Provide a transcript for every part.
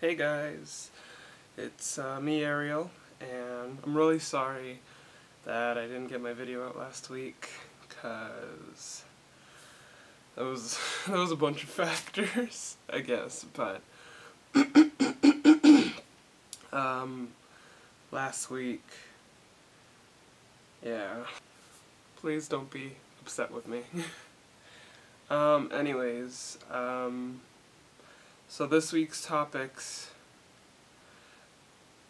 Hey guys, it's me Ariel, and I'm really sorry that I didn't get my video out last week, cause that was that was a bunch of factors, I guess, but last week, yeah, please don't be upset with me. Anyways, so this week's topics,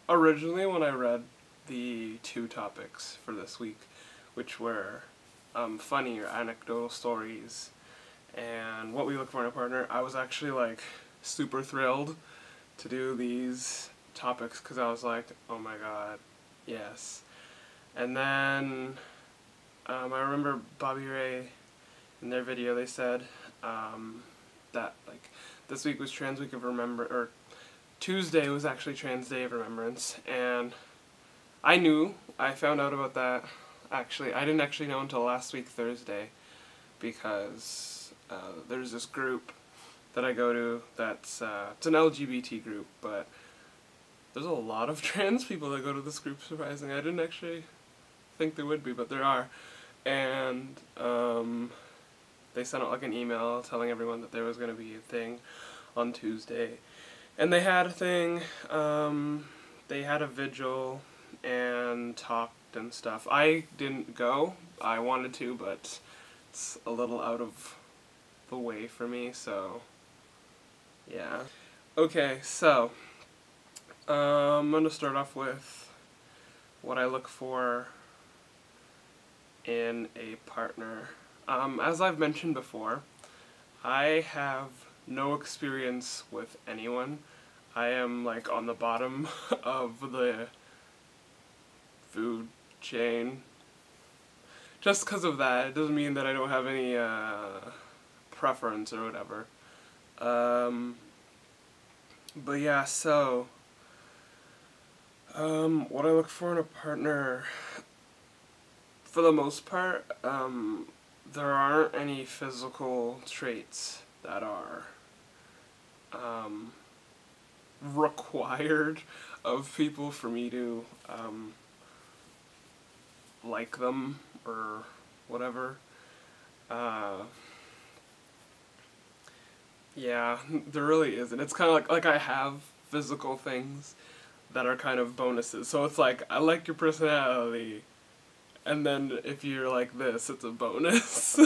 originally when I read the two topics for this week, which were funny or anecdotal stories and what we look for in a partner, I was actually like super thrilled to do these topics because I was like, oh my god, yes. And then I remember Bobby Ray, in their video they said that like this week was Trans Week of or Tuesday was actually Trans Day of Remembrance, and I found out about that, actually, I didn't actually know until last week Thursday, because there's this group that I go to that's, it's an LGBT group, but there's a lot of trans people that go to this group, surprisingly. I didn't actually think there would be, but there are, and they sent out like an email telling everyone that there was going to be a thing on Tuesday. And they had a thing, they had a vigil and talked and stuff. I didn't go. I wanted to, but it's a little out of the way for me, so yeah. Okay, so I'm going to start off with what I look for in a partner. As I've mentioned before, I have no experience with anyone. I am like on the bottom of the food chain. Just because of that, it doesn't mean that I don't have any preference or whatever. But yeah, so what I look for in a partner, for the most part, there aren't any physical traits that are required of people for me to like them or whatever. Yeah, there really isn't. It's kind of like I have physical things that are kind of bonuses. So it's like, I like your personality, and then if you're like this, it's a bonus.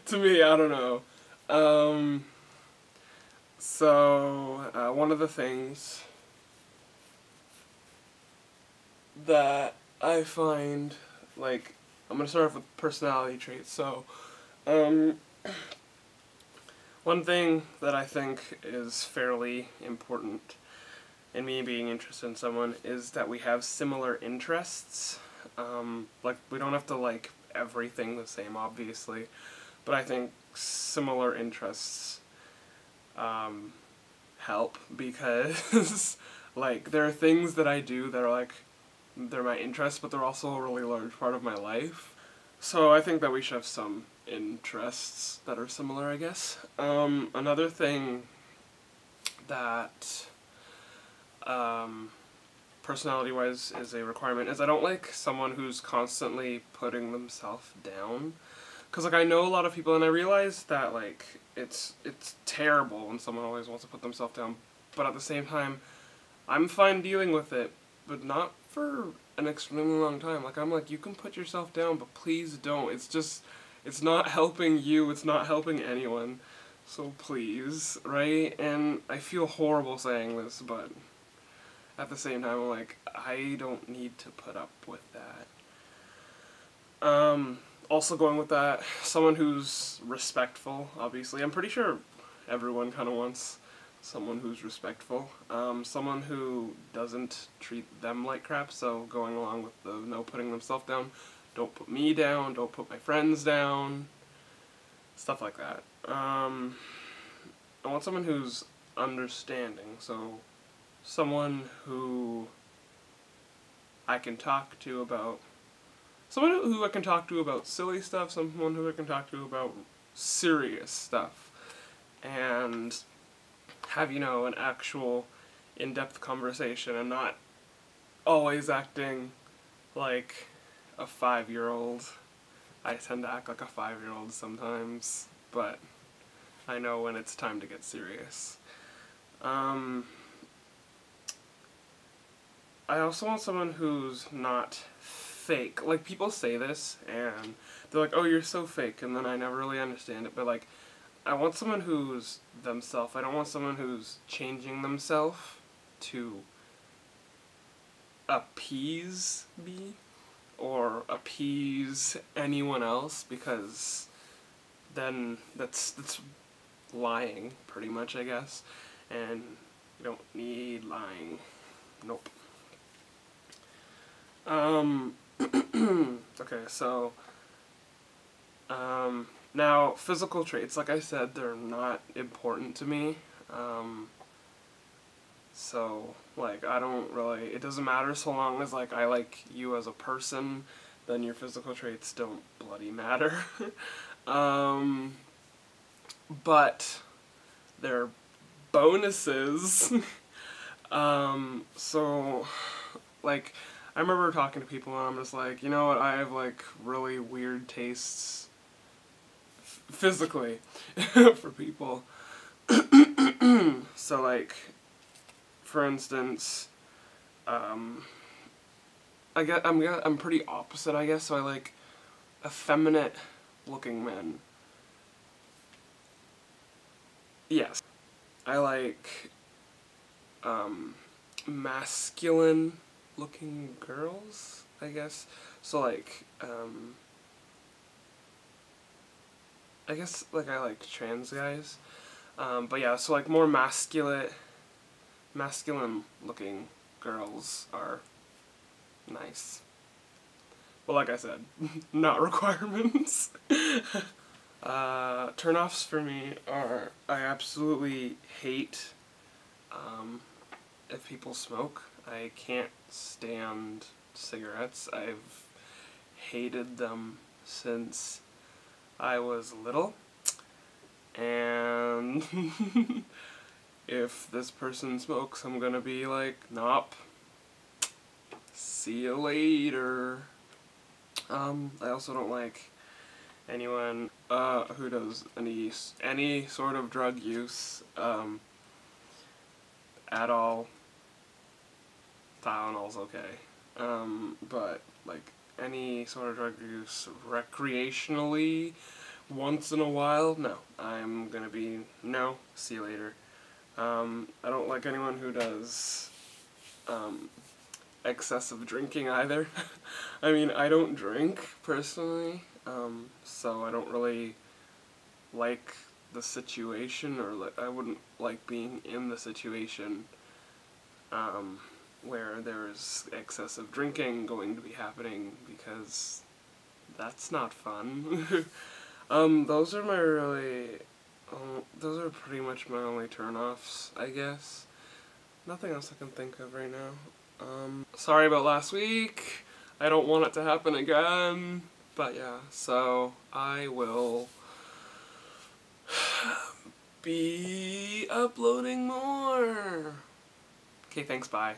To me, I don't know. So, one of the things that I find, like, I'm gonna start off with personality traits. So, one thing that I think is fairly important in me being interested in someone is that we have similar interests. Like, we don't have to like everything the same, obviously, but I think similar interests help, because like there are things that I do that are like, they're my interests, but they're also a really large part of my life. So I think that we should have some interests that are similar, I guess. Another thing that personality-wise is a requirement is I don't like someone who's constantly putting themselves down. Because like I know a lot of people, and I realize that like it's terrible when someone always wants to put themselves down, but at the same time I'm fine dealing with it, but not for an extremely long time. Like, I'm like, you can put yourself down, but please don't. It's not helping you, it's not helping anyone, so please, right? And I feel horrible saying this, but at the same time I'm like, I don't need to put up with that. Also going with that, someone who's respectful, obviously. I'm pretty sure everyone kind of wants someone who's respectful. Someone who doesn't treat them like crap, so going along with the no putting themselves down. Don't put me down, don't put my friends down, stuff like that. I want someone who's understanding, so someone who I can talk to about silly stuff, someone who I can talk to about serious stuff, and have, you know, an actual in-depth conversation and not always acting like a 5-year-old. I tend to act like a 5-year-old sometimes, but I know when it's time to get serious. I also want someone who's not fake. Like, people say this, and they're like, oh, you're so fake, and then I never really understand it, but, like, I want someone who's themselves. I don't want someone who's changing themselves to appease me or appease anyone else, because then that's lying, pretty much, I guess, and you don't need lying. Nope. Okay, so, now, physical traits, like I said, they're not important to me, so, like, I don't really, it doesn't matter so long as, like, I like you as a person, then your physical traits don't bloody matter. But they're bonuses. So, like, I remember talking to people and I'm just like, you know what, I have, like, really weird tastes physically for people. So, like, for instance, I'm pretty opposite, I guess, so I like effeminate looking men. Yes. I like, masculine looking girls, I guess. So, like, I guess, like, I like trans guys. But yeah, so, like, more masculine looking girls are nice. But like I said, not requirements. Turn-offs for me are, I absolutely hate, if people smoke. I can't stand cigarettes. I've hated them since I was little. And if this person smokes, I'm gonna be like, nope. See you later. I also don't like anyone who does any sort of drug use at all. Tylenol's okay, but like any sort of drug use recreationally once in a while, no. I'm gonna be no. See you later. I don't like anyone who does excessive drinking either. I mean, I don't drink personally, so I don't really like the situation, or I wouldn't like being in the situation where there's excessive drinking going to be happening, because that's not fun. Those are those are pretty much my only turn-offs, I guess. Nothing else I can think of right now. Sorry about last week. I don't want it to happen again. But yeah, so I will be uploading more. Okay, thanks, bye.